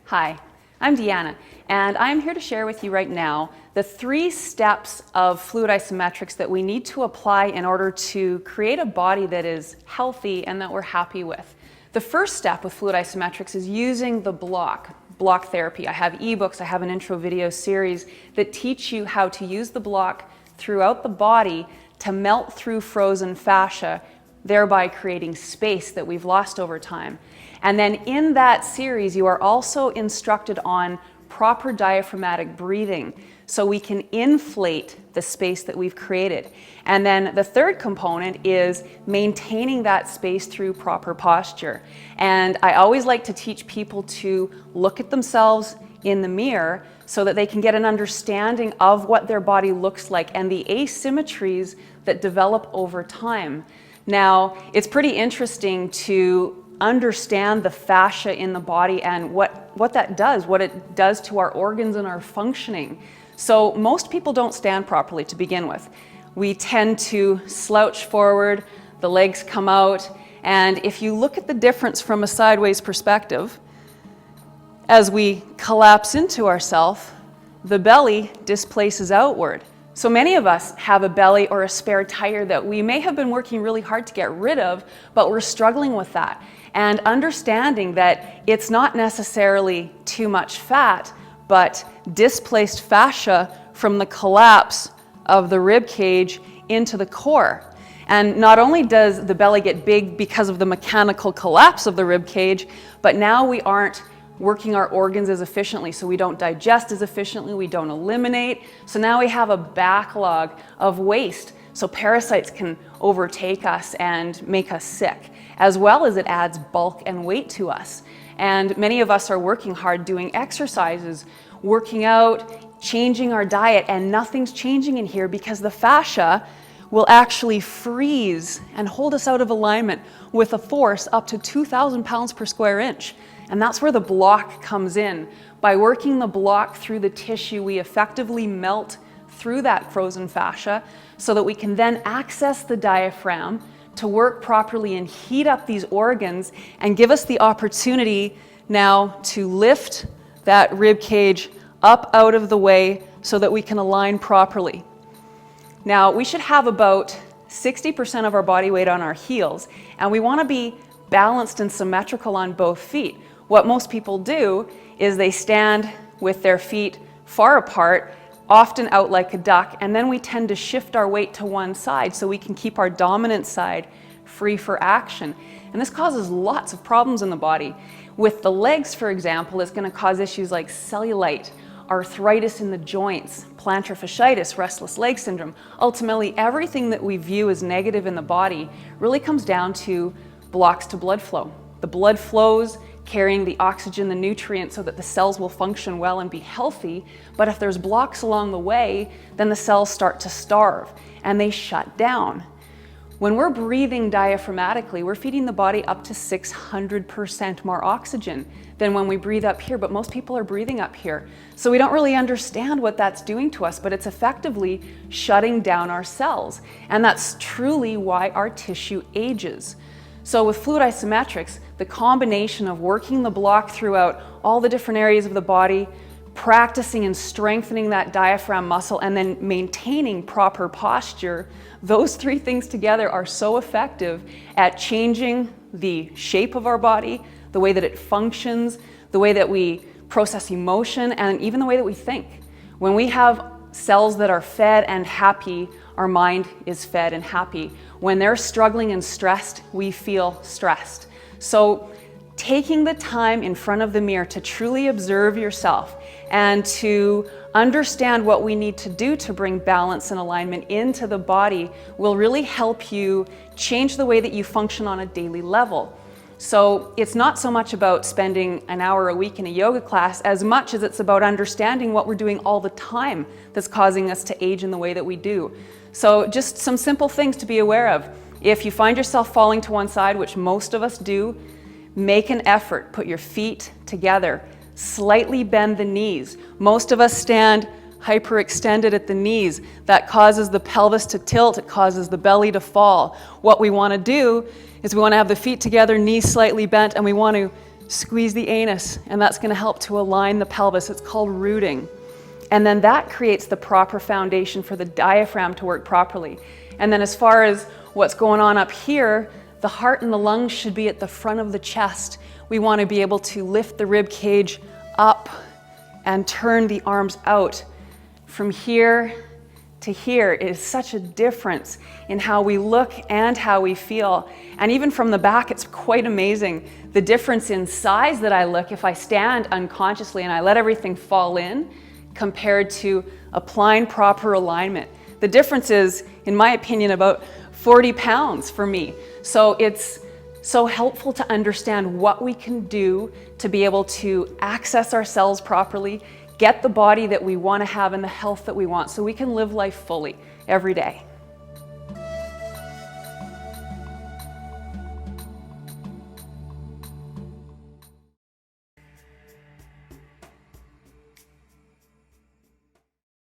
Hi, I'm Deanna, and I'm here to share with you right now the 3 steps of fluid isometrics that we need to apply in order to create a body that is healthy and that we're happy with. The first step with fluid isometrics is using the block therapy. I have ebooks, I have an intro video series that teach you how to use the block throughout the body to melt through frozen fascia, thereby creating space that we've lost over time. And then in that series, you are also instructed on proper diaphragmatic breathing so we can inflate the space that we've created. And then the third component is maintaining that space through proper posture. And I always like to teach people to look at themselves in the mirror so that they can get an understanding of what their body looks like and the asymmetries that develop over time. Now, it's pretty interesting to understand the fascia in the body and what that does, what it does to our organs and our functioning. So most people don't stand properly to begin with. We tend to slouch forward, the legs come out, and if you look at the difference from a sideways perspective, as we collapse into ourselves, the belly displaces outward. So many of us have a belly or a spare tire that we may have been working really hard to get rid of, but we're struggling with that. And understanding that it's not necessarily too much fat, but displaced fascia from the collapse of the rib cage into the core. And not only does the belly get big because of the mechanical collapse of the rib cage, but now we aren't working our organs as efficiently, so we don't digest as efficiently, we don't eliminate. So now we have a backlog of waste, so parasites can overtake us and make us sick, as well as it adds bulk and weight to us. And many of us are working hard doing exercises, working out, changing our diet, and nothing's changing in here because the fascia will actually freeze and hold us out of alignment with a force up to 2,000 pounds per square inch. And that's where the block comes in. By working the block through the tissue, we effectively melt through that frozen fascia so that we can then access the diaphragm to work properly and heat up these organs and give us the opportunity now to lift that rib cage up out of the way so that we can align properly. Now, we should have about 60% of our body weight on our heels, and we want to be balanced and symmetrical on both feet. What most people do is they stand with their feet far apart, often out like a duck, and then we tend to shift our weight to one side so we can keep our dominant side free for action. And this causes lots of problems in the body. With the legs, for example, it's going to cause issues like cellulite, arthritis in the joints, plantar fasciitis, restless leg syndrome. Ultimately, everything that we view as negative in the body really comes down to blocks to blood flow. The blood flows carrying the oxygen, the nutrients, so that the cells will function well and be healthy. But if there's blocks along the way, then the cells start to starve and they shut down. When we're breathing diaphragmatically, we're feeding the body up to 600% more oxygen than when we breathe up here, but most people are breathing up here. So we don't really understand what that's doing to us, but it's effectively shutting down our cells. And that's truly why our tissue ages. So with fluid isometrics, the combination of working the block throughout all the different areas of the body, practicing and strengthening that diaphragm muscle, and then maintaining proper posture, those 3 things together are so effective at changing the shape of our body, the way that it functions, the way that we process emotion, and even the way that we think. When we have cells that are fed and happy, our mind is fed and happy. When they're struggling and stressed, we feel stressed. So taking the time in front of the mirror to truly observe yourself and to understand what we need to do to bring balance and alignment into the body will really help you change the way that you function on a daily level. So it's not so much about spending an hour a week in a yoga class as much as it's about understanding what we're doing all the time that's causing us to age in the way that we do. So just some simple things to be aware of. If you find yourself falling to one side, which most of us do, make an effort. Put your feet together. Slightly bend the knees. Most of us stand hyperextended at the knees. That causes the pelvis to tilt. It causes the belly to fall. What we want to do is we want to have the feet together, knees slightly bent, and we want to squeeze the anus, and that's going to help to align the pelvis. It's called rooting. And then that creates the proper foundation for the diaphragm to work properly. And then as far as what's going on up here, the heart and the lungs should be at the front of the chest. We want to be able to lift the rib cage up and turn the arms out. From here to here is such a difference in how we look and how we feel. And even from the back, it's quite amazing the difference in size that I look if I stand unconsciously and I let everything fall in compared to applying proper alignment. The difference is, in my opinion, about 40 pounds for me. So it's so helpful to understand what we can do to be able to access ourselves properly, get the body that we want to have and the health that we want so we can live life fully every day.